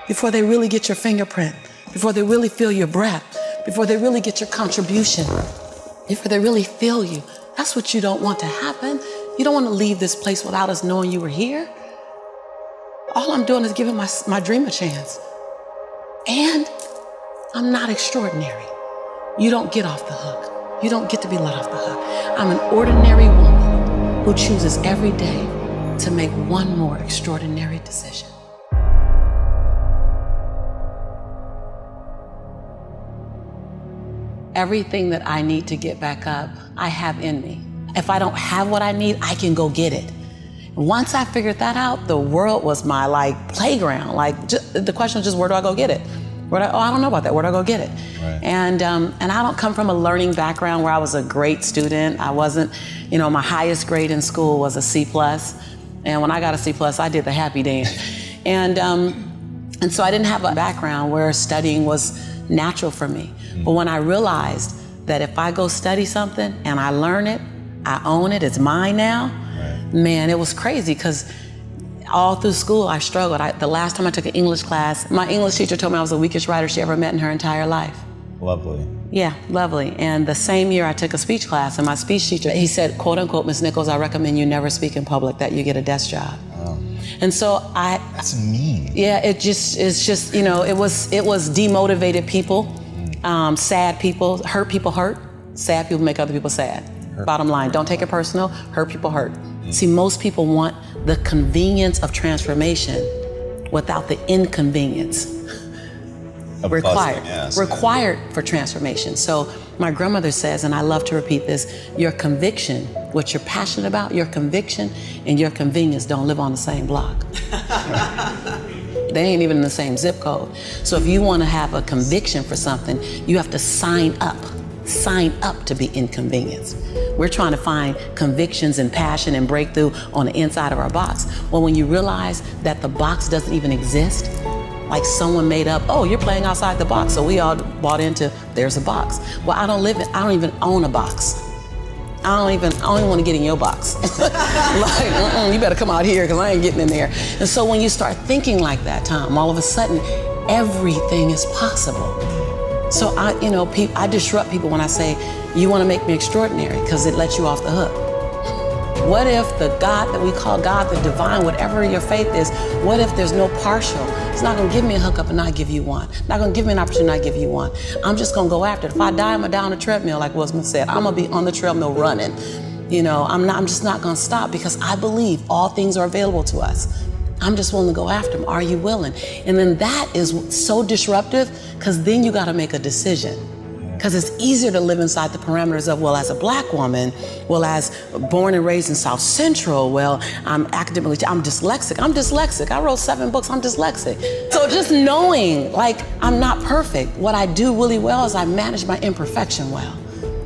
before they really get your fingerprint, before they really feel your breath, before they really get your contribution, before they really feel you. That's what you don't want to happen. You don't want to leave this place without us knowing you were here. All I'm doing is giving my dream a chance. And I'm not extraordinary. You don't get off the hook. You don't get to be let off the hook. I'm an ordinary woman who chooses every day to make one more extraordinary decision. Everything that I need to get back up, I have in me. If I don't have what I need, I can go get it. Once I figured that out, the world was my playground. The question was just, where do I go get it? I don't know about that. Where do I go get it? Right. And I don't come from a learning background where I was a great student. I wasn't, my highest grade in school was a C+. And when I got a C+, I did the happy dance. And so I didn't have a background where studying was natural for me. But when I realized that if I go study something and I learn it, I own it, it's mine now, man, it was crazy because all through school I struggled. The last time I took an English class, my English teacher told me I was the weakest writer she ever met in her entire life. Lovely. Yeah, lovely. And the same year I took a speech class, and my speech teacher, he said, quote unquote, Miss Nichols, I recommend you never speak in public, that you get a desk job. Oh. And so That's mean. Yeah, it's just, it was demotivated people, sad people, hurt people hurt, sad people make other people sad. Hurt. Bottom line, don't take it personal, hurt people hurt. See, most people want the convenience of transformation without the inconvenience required for transformation. So my grandmother says, and I love to repeat this, your conviction, what you're passionate about, your conviction and your convenience don't live on the same block. They ain't even in the same zip code. So if you want to have a conviction for something, you have to sign up to be inconvenienced. We're trying to find convictions and passion and breakthrough on the inside of our box. Well, when you realize that the box doesn't even exist, like someone made up, oh, you're playing outside the box. So we all bought into, there's a box. Well, I don't even own a box. I don't even want to get in your box. You better come out here because I ain't getting in there. And so when you start thinking like that, Tom, all of a sudden, everything is possible. So I disrupt people when I say, you want to make me extraordinary because it lets you off the hook. What if the God that we call God, the divine, whatever your faith is, what if there's no partial? It's not going to give me a hookup and not give you one. Not going to give me an opportunity and not give you one. I'm just going to go after it. If I die, I'm going to die on a treadmill, like Will Smith said. I'm going to be on the treadmill running. I'm just not going to stop because I believe all things are available to us. I'm just willing to go after them. Are you willing? And then that is so disruptive because then you got to make a decision. Because it's easier to live inside the parameters of, well, as a black woman, well, as born and raised in South Central, well, I'm dyslexic. I wrote 7 books, I'm dyslexic. So just knowing, I'm not perfect. What I do really well is I manage my imperfection well.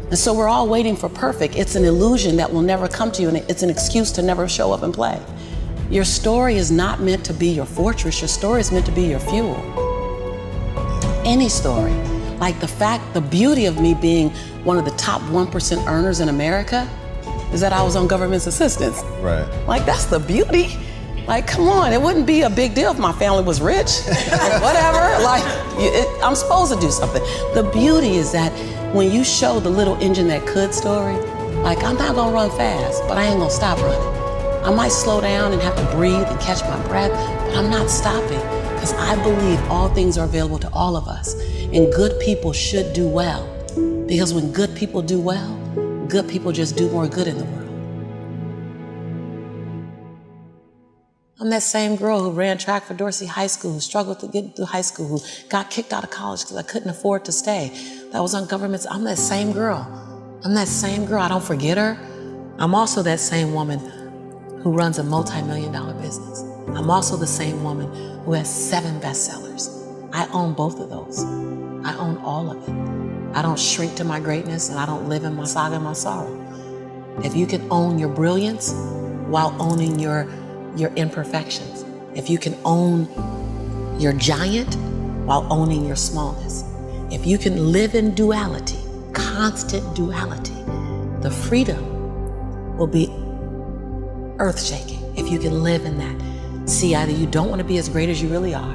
And so we're all waiting for perfect. It's an illusion that will never come to you, and it's an excuse to never show up and play. Your story is not meant to be your fortress. Your story is meant to be your fuel. Any story. Like the beauty of me being one of the top 1% earners in America is that I was on government's assistance. Right. That's the beauty. Come on, it wouldn't be a big deal if my family was rich. Whatever, I'm supposed to do something. The beauty is that when you show the little engine that could story, I'm not gonna run fast, but I ain't gonna stop running. I might slow down and have to breathe and catch my breath, but I'm not stopping because I believe all things are available to all of us. And good people should do well. Because when good people do well, good people just do more good in the world. I'm that same girl who ran track for Dorsey High School, who struggled to get through high school, who got kicked out of college because I couldn't afford to stay. That was on government. I'm that same girl. I don't forget her. I'm also that same woman who runs a multi-million-dollar business. I'm also the same woman who has 7 bestsellers. I own both of those. I own all of it. I don't shrink to my greatness and I don't live in my saga and my sorrow. If you can own your brilliance while owning your imperfections, if you can own your giant while owning your smallness, if you can live in duality, constant duality, the freedom will be earth-shaking if you can live in that. See, either you don't want to be as great as you really are,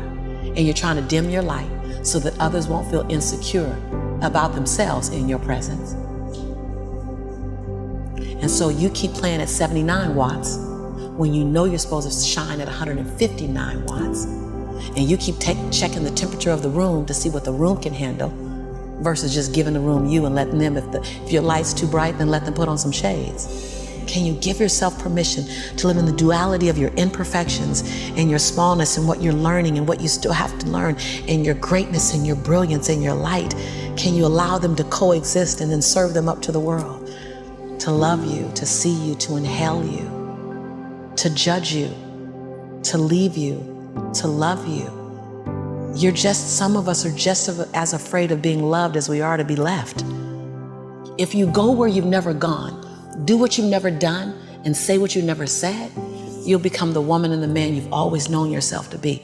and you're trying to dim your light so that others won't feel insecure about themselves in your presence. And so you keep playing at 79 watts when you know you're supposed to shine at 159 watts. And you keep checking the temperature of the room to see what the room can handle versus just giving the room you and letting them, if your light's too bright, then let them put on some shades. Can you give yourself permission to live in the duality of your imperfections and your smallness and what you're learning and what you still have to learn and your greatness and your brilliance and your light? Can you allow them to coexist and then serve them up to the world? To love you, to see you, to inhale you, to judge you, to leave you, to love you. Some of us are just as afraid of being loved as we are to be left. If you go where you've never gone, do what you've never done, and say what you've never said, you'll become the woman and the man you've always known yourself to be.